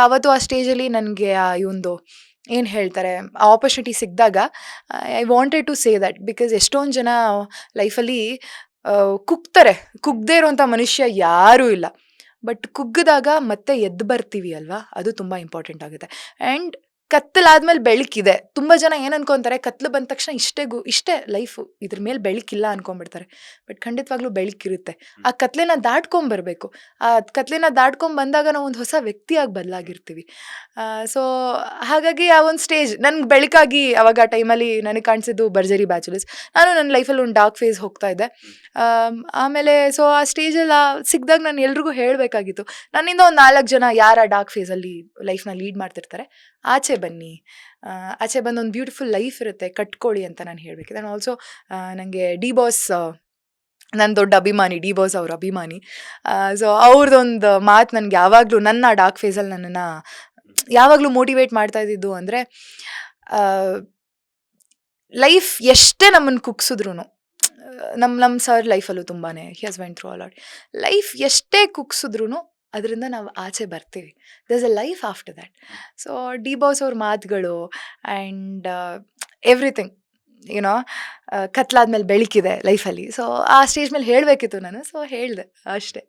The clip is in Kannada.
ಅವತ್ತು ಆ ಸ್ಟೇಜಲ್ಲಿ ನನಗೆ ಇವಂದು ಏನು ಹೇಳ್ತಾರೆ ಆಪರ್ಚುನಿಟಿ ಸಿಕ್ಕಿದಾಗ I wanted to say that because ಎಷ್ಟೊಂದು ಜನ ಲೈಫಲ್ಲಿ ಕುಗ್ತಾರೆ. ಕುಗ್ದೇ ಇರೋಂಥ ಮನುಷ್ಯ ಯಾರೂ ಇಲ್ಲ. ಬಟ್ ಕುಗ್ಗಿದಾಗ ಮತ್ತೆ ಎದ್ದು ಬರ್ತೀವಿ ಅಲ್ವಾ? ಅದು ತುಂಬ ಇಂಪಾರ್ಟೆಂಟ್ ಆಗುತ್ತೆ. ಆ್ಯಂಡ್ ಕತ್ತಲಾದ್ಮೇಲೆ ಬೆಳಕಿದೆ. ತುಂಬ ಜನ ಏನು ಅನ್ಕೊಂತಾರೆ, ಕತ್ಲು ಬಂದ ತಕ್ಷಣ ಇಷ್ಟೇ ಲೈಫು, ಇದ್ರ ಮೇಲೆ ಬೆಳಕಿಲ್ಲ ಅನ್ಕೊಂಡ್ಬಿಡ್ತಾರೆ. ಬಟ್ ಖಂಡಿತವಾಗ್ಲೂ ಬೆಳಕಿರುತ್ತೆ. ಆ ಕತ್ಲೆನ ದಾಟ್ಕೊಂಬರ್ಬೇಕು. ಆ ಕತ್ಲೆನ ದಾಟ್ಕೊಂಬಂದಾಗ ನಾವು ಒಂದು ಹೊಸ ವ್ಯಕ್ತಿಯಾಗಿ ಬದಲಾಗಿರ್ತೀವಿ. ಸೊ ಹಾಗಾಗಿ ಆ ಒಂದು ಸ್ಟೇಜ್ ನನ್ಗೆ ಬೆಳಕಾಗಿ ಅವಾಗ ಆ ಟೈಮಲ್ಲಿ ನನಗೆ ಕಾಣಿಸಿದ್ದು ಭರ್ಜರಿ ಬ್ಯಾಚುಲರ್ಸ್. ನಾನು ನನ್ನ ಲೈಫಲ್ಲಿ ಒಂದು ಡಾರ್ಕ್ ಫೇಸ್ ಹೋಗ್ತಾ ಇದ್ದೆ. ಆಮೇಲೆ ಸೊ ಆ ಸ್ಟೇಜಲ್ಲಿ ಸಿಕ್ಕಿದಾಗ ನಾನು ಎಲ್ರಿಗೂ ಹೇಳಬೇಕಾಗಿತ್ತು, ನನ್ನಿಂದ ಒಂದು 4 ಜನ ಯಾರು ಆ ಡಾರ್ಕ್ ಫೇಸಲ್ಲಿ ಲೈಫ್ನ ಲೀಡ್ ಮಾಡ್ತಿರ್ತಾರೆ, ಆಚೆ ಬನ್ನಿ. ಆಚೆ ಬಂದು ಒಂದು ಬ್ಯೂಟಿಫುಲ್ ಲೈಫ್ ಇರುತ್ತೆ, ಕಟ್ಕೊಳ್ಳಿ ಅಂತ ನಾನು ಹೇಳಬೇಕಿದೆ. ನಾನು ಆಲ್ಸೋ ನನಗೆ ಡಿ ಬಾಸ್ ನನ್ನ ದೊಡ್ಡ ಅಭಿಮಾನಿ, ಡಿ ಬಾಸ್ ಅವ್ರ ಅಭಿಮಾನಿ. ಸೊ ಅವ್ರದ್ದೊಂದು ಮಾತು ನನಗೆ ಯಾವಾಗಲೂ ನನ್ನ ಡಾರ್ಕ್ ಫೇಸಲ್ಲಿ ನನ್ನನ್ನು ಯಾವಾಗಲೂ ಮೋಟಿವೇಟ್ ಮಾಡ್ತಾ ಇದ್ದಿದ್ದು ಅಂದರೆ, ಲೈಫ್ ಎಷ್ಟೇ ನಮ್ಮನ್ನು ಕುಗ್ಸಿದ್ರು, ನಮ್ಮ ಸರ್ ಲೈಫಲ್ಲೂ ತುಂಬಾ he has went through a lot. Life ಎಷ್ಟೇ ಕುಗ್ಸಿದ್ರು ಅದರಿಂದ ನಾವು ಆಚೆ ಬರ್ತೀವಿ. There is a life after that. So the boss ಅವ್ರ ಮಾತುಗಳು ಆ್ಯಂಡ್ ಎವ್ರಿಥಿಂಗ್ ಯುನೋ, ಕತ್ಲಾದ್ಮೇಲೆ ಬೆಳಕಿದೆ ಲೈಫಲ್ಲಿ. ಸೊ ಆ ಸ್ಟೇಜ್ ಮೇಲೆ ಹೇಳಬೇಕಿತ್ತು ನಾನು, ಸೊ ಹೇಳಿದೆ ಅಷ್ಟೇ.